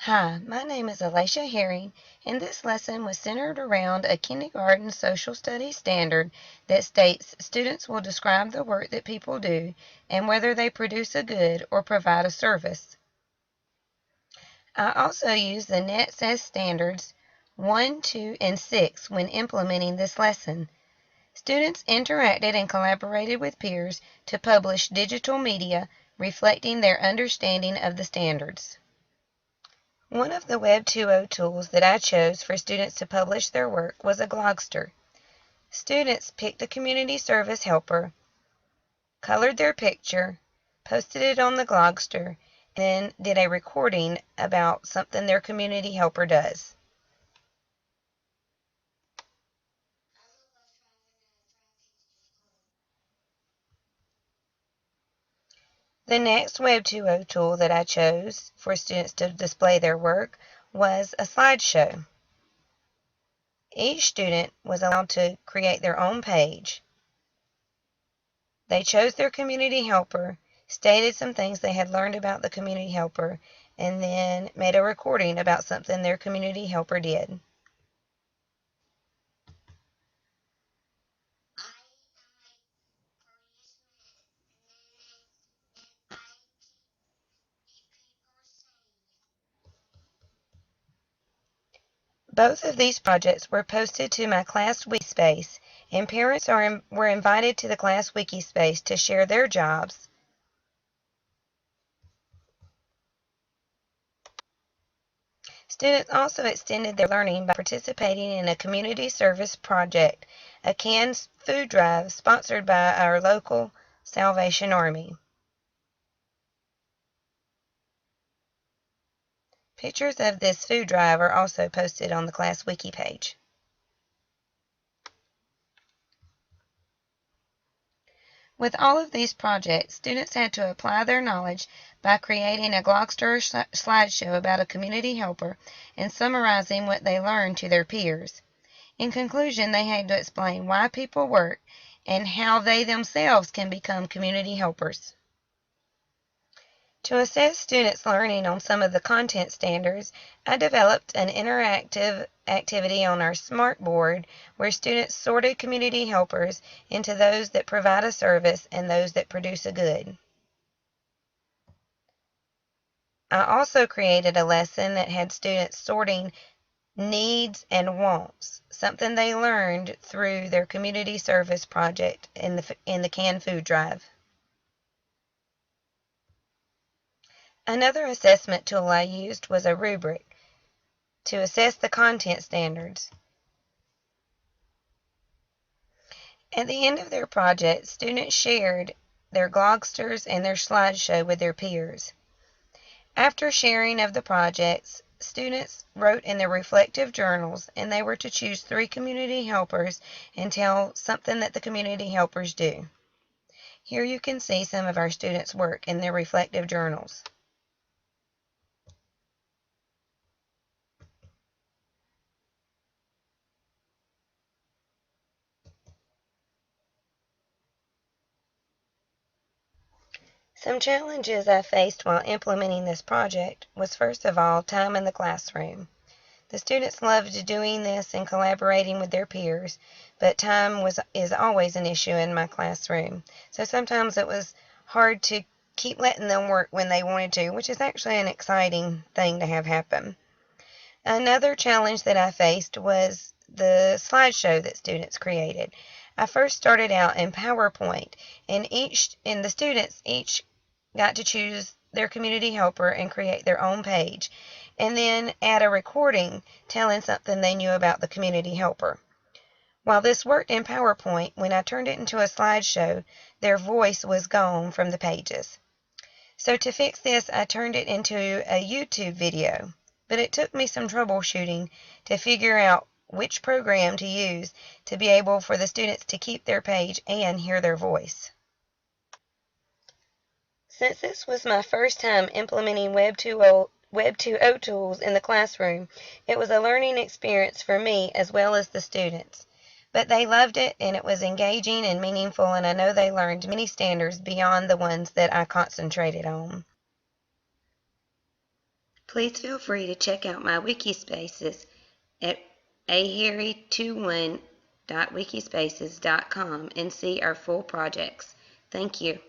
Hi, my name is Alicia Herring, and this lesson was centered around a kindergarten social studies standard that states students will describe the work that people do and whether they produce a good or provide a service. I also use the Net Says standards 1, 2, and 6 when implementing this lesson. Students interacted and collaborated with peers to publish digital media reflecting their understanding of the standards. One of the Web 2.0 tools that I chose for students to publish their work was a Glogster. Students picked a community service helper, colored their picture, posted it on the Glogster, and then did a recording about something their community helper does. The next Web 2.0 tool that I chose for students to display their work was a slideshow. Each student was allowed to create their own page. They chose their community helper, stated some things they had learned about the community helper, and then made a recording about something their community helper did. Both of these projects were posted to my class wiki space, and parents were invited to the class wiki space to share their jobs. Students also extended their learning by participating in a community service project, a canned food drive sponsored by our local Salvation Army. Pictures of this food drive are also posted on the class wiki page. With all of these projects, students had to apply their knowledge by creating a Glogster slideshow about a community helper and summarizing what they learned to their peers. In conclusion, they had to explain why people work and how they themselves can become community helpers. To assess students' learning on some of the content standards, I developed an interactive activity on our smart board where students sorted community helpers into those that provide a service and those that produce a good. I also created a lesson that had students sorting needs and wants, something they learned through their community service project in the canned food drive. Another assessment tool I used was a rubric to assess the content standards. At the end of their project, students shared their Glogsters and their slideshow with their peers. After sharing of the projects, students wrote in their reflective journals, and they were to choose 3 community helpers and tell something that the community helpers do. Here you can see some of our students' work in their reflective journals. Some challenges I faced while implementing this project was, first of all, time in the classroom. The students loved doing this and collaborating with their peers, but time is always an issue in my classroom. So sometimes it was hard to keep letting them work when they wanted to, which is actually an exciting thing to have happen. Another challenge that I faced was the slideshow that students created. I first started out in PowerPoint, and the students each got to choose their community helper and create their own page, and then add a recording telling something they knew about the community helper. While this worked in PowerPoint, when I turned it into a slideshow, their voice was gone from the pages. So to fix this, I turned it into a YouTube video, but it took me some troubleshooting to figure out which program to use to be able for the students to keep their page and hear their voice. Since this was my first time implementing Web 2.0 tools in the classroom, it was a learning experience for me as well as the students. But they loved it, and it was engaging and meaningful, and I know they learned many standards beyond the ones that I concentrated on. Please feel free to check out my Wikispaces at aharry21.wikispaces.com and see our full projects. Thank you.